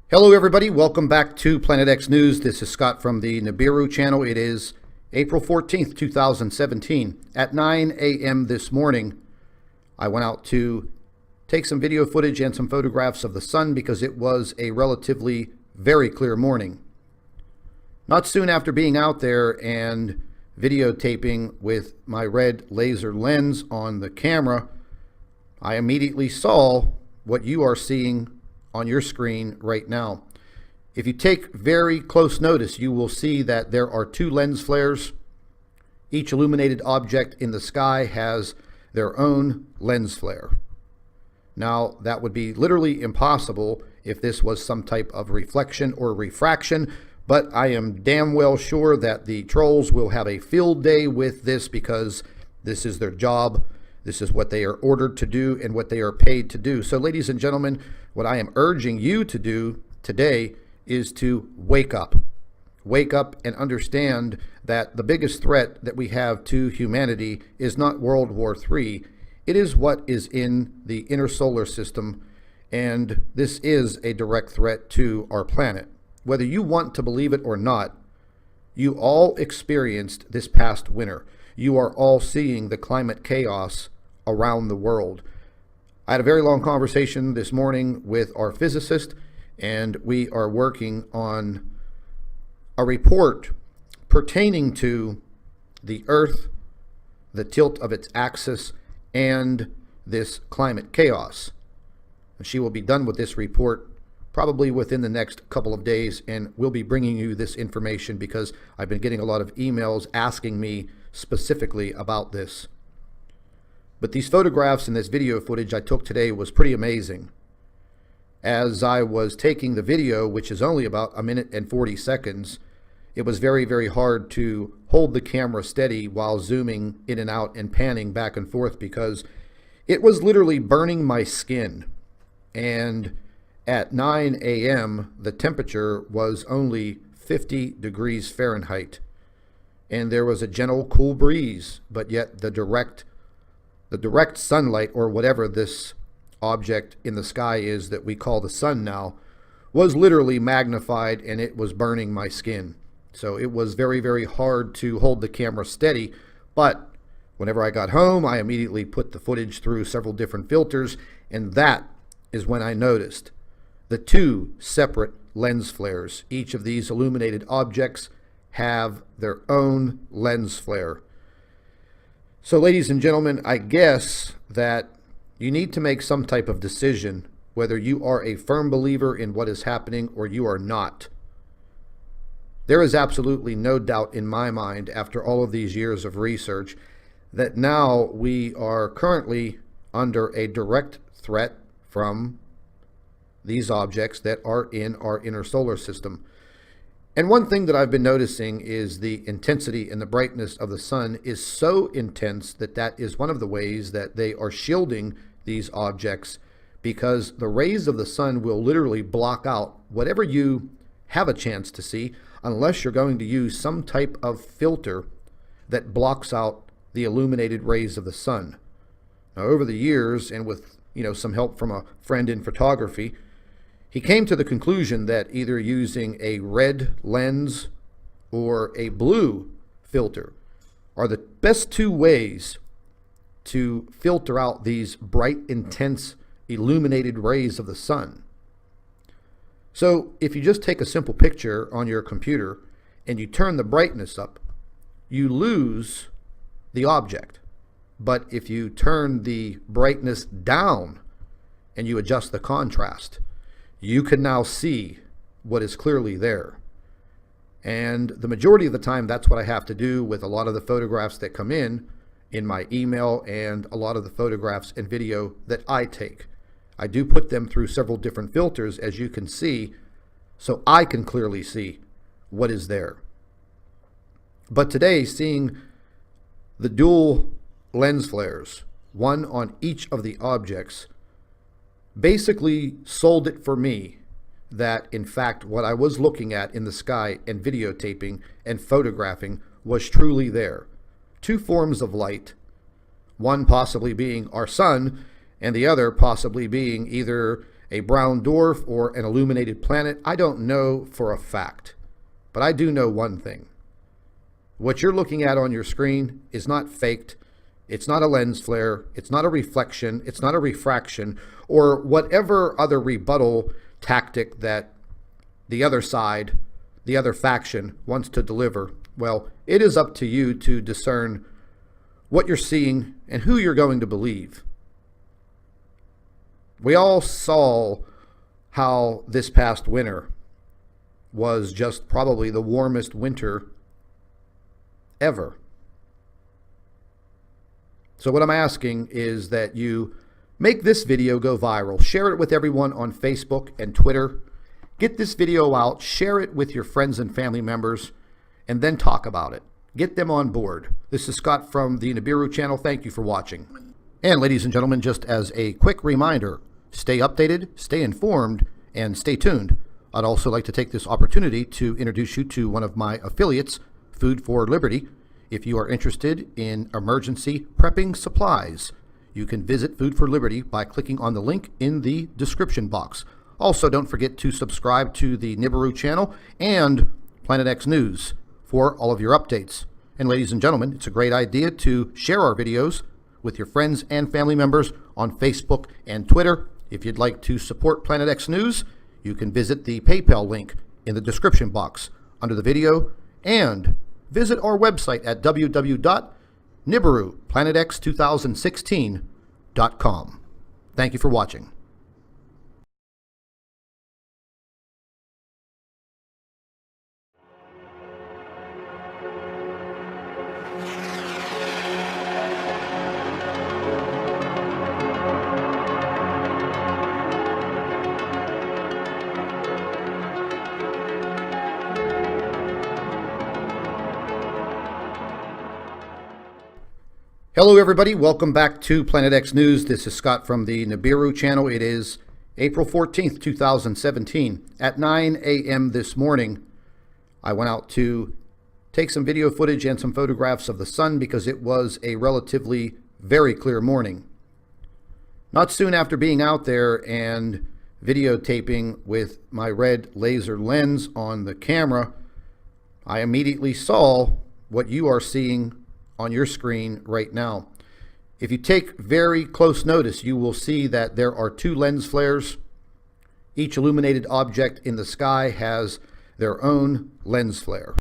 Hello everybody, welcome back to Planet X News. This is Scott from the NIBIRU channel. It is April 14th, 2017. At 9 a.m. this morning, I went out to take some video footage and some photographs of the sun because it was a relatively very clear morning. Not soon after being out there and videotaping with my red laser lens on the camera, I immediately saw what you are seeing on your screen right now. If you take very close notice, you will see that there are two lens flares. Each illuminated object in the sky has their own lens flare. Now, that would be literally impossible if this was some type of reflection or refraction, but I am damn well sure that the trolls will have a field day with this because this is their job. This is what they are ordered to do and what they are paid to do. So, ladies and gentlemen, what I am urging you to do today is to wake up. Wake up and understand that the biggest threat that we have to humanity is not World War III. It is what is in the inner solar system, and this is a direct threat to our planet. Whether you want to believe it or not, you all experienced this past winter. You are all seeing the climate chaos around the world. I had a very long conversation this morning with our physicist, and we are working on a report pertaining to the Earth, the tilt of its axis, and this climate chaos. She will be done with this report probably within the next couple of days, and we'll be bringing you this information because I've been getting a lot of emails asking me specifically about this. But these photographs and this video footage I took today was pretty amazing. As I was taking the video, which is only about a minute and 40 seconds, it was very, very hard to hold the camera steady while zooming in and out and panning back and forth because it was literally burning my skin. And at 9 a.m., the temperature was only 50 degrees Fahrenheit. And there was a gentle, cool breeze, but yet the direct sunlight, or whatever this object in the sky is that we call the sun now, was literally magnified, and it was burning my skin. So it was very, very hard to hold the camera steady. But whenever I got home, I immediately put the footage through several different filters, and that is when I noticed the two separate lens flares. Each of these illuminated objects have their own lens flare. So, ladies and gentlemen, I guess that you need to make some type of decision whether you are a firm believer in what is happening or you are not. There is absolutely no doubt in my mind, after all of these years of research, that now we are currently under a direct threat from these objects that are in our inner solar system. And one thing that I've been noticing is the intensity and the brightness of the sun is so intense that that is one of the ways that they are shielding these objects, because the rays of the sun will literally block out whatever you have a chance to see unless you're going to use some type of filter that blocks out the illuminated rays of the sun. Now, over the years, and with some help from a friend in photography, he came to the conclusion that either using a red lens or a blue filter are the best two ways to filter out these bright, intense, illuminated rays of the sun. So if you just take a simple picture on your computer and you turn the brightness up, you lose the object. But if you turn the brightness down and you adjust the contrast, you can now see what is clearly there. And the majority of the time, that's what I have to do with a lot of the photographs that come in my email and a lot of the photographs and video that I take. I do put them through several different filters, as you can see, so I can clearly see what is there. But today, seeing the dual lens flares, one on each of the objects, basically sold it for me that, in fact, what I was looking at in the sky and videotaping and photographing was truly there. Two forms of light, one possibly being our sun and the other possibly being either a brown dwarf or an illuminated planet? I don't know for a fact, but I do know one thing. What you're looking at on your screen is not faked. It's not a lens flare. It's not a reflection. It's not a refraction, or whatever other rebuttal tactic that the other side, the other faction, wants to deliver. Well, it is up to you to discern what you're seeing and who you're going to believe. We all saw how this past winter was just probably the warmest winter ever. So what I'm asking is that you make this video go viral. Share it with everyone on Facebook and Twitter. Get this video out, share it with your friends and family members, and then talk about it. Get them on board. This is Scott from the NIBIRU channel. Thank you for watching. And ladies and gentlemen, just as a quick reminder, stay updated, stay informed, and stay tuned. I'd also like to take this opportunity to introduce you to one of my affiliates, Food for Liberty. If you are interested in emergency prepping supplies, you can visit Food for Liberty by clicking on the link in the description box. Also, don't forget to subscribe to the NIBIRU channel and Planet X News for all of your updates. And ladies and gentlemen, it's a great idea to share our videos with your friends and family members on Facebook and Twitter. If you'd like to support Planet X News, you can visit the PayPal link in the description box under the video, and visit our website at www.nibiruplanetx2016.com. Thank you for watching. Hello everybody, welcome back to Planet X News. This is Scott from the NIBIRU channel. It is April 14th, 2017. At 9 a.m. this morning, I went out to take some video footage and some photographs of the sun because it was a relatively very clear morning. Not soon after being out there and videotaping with my red laser lens on the camera, I immediately saw what you are seeing on your screen right now. If you take very close notice, you will see that there are two lens flares. Each illuminated object in the sky has their own lens flare.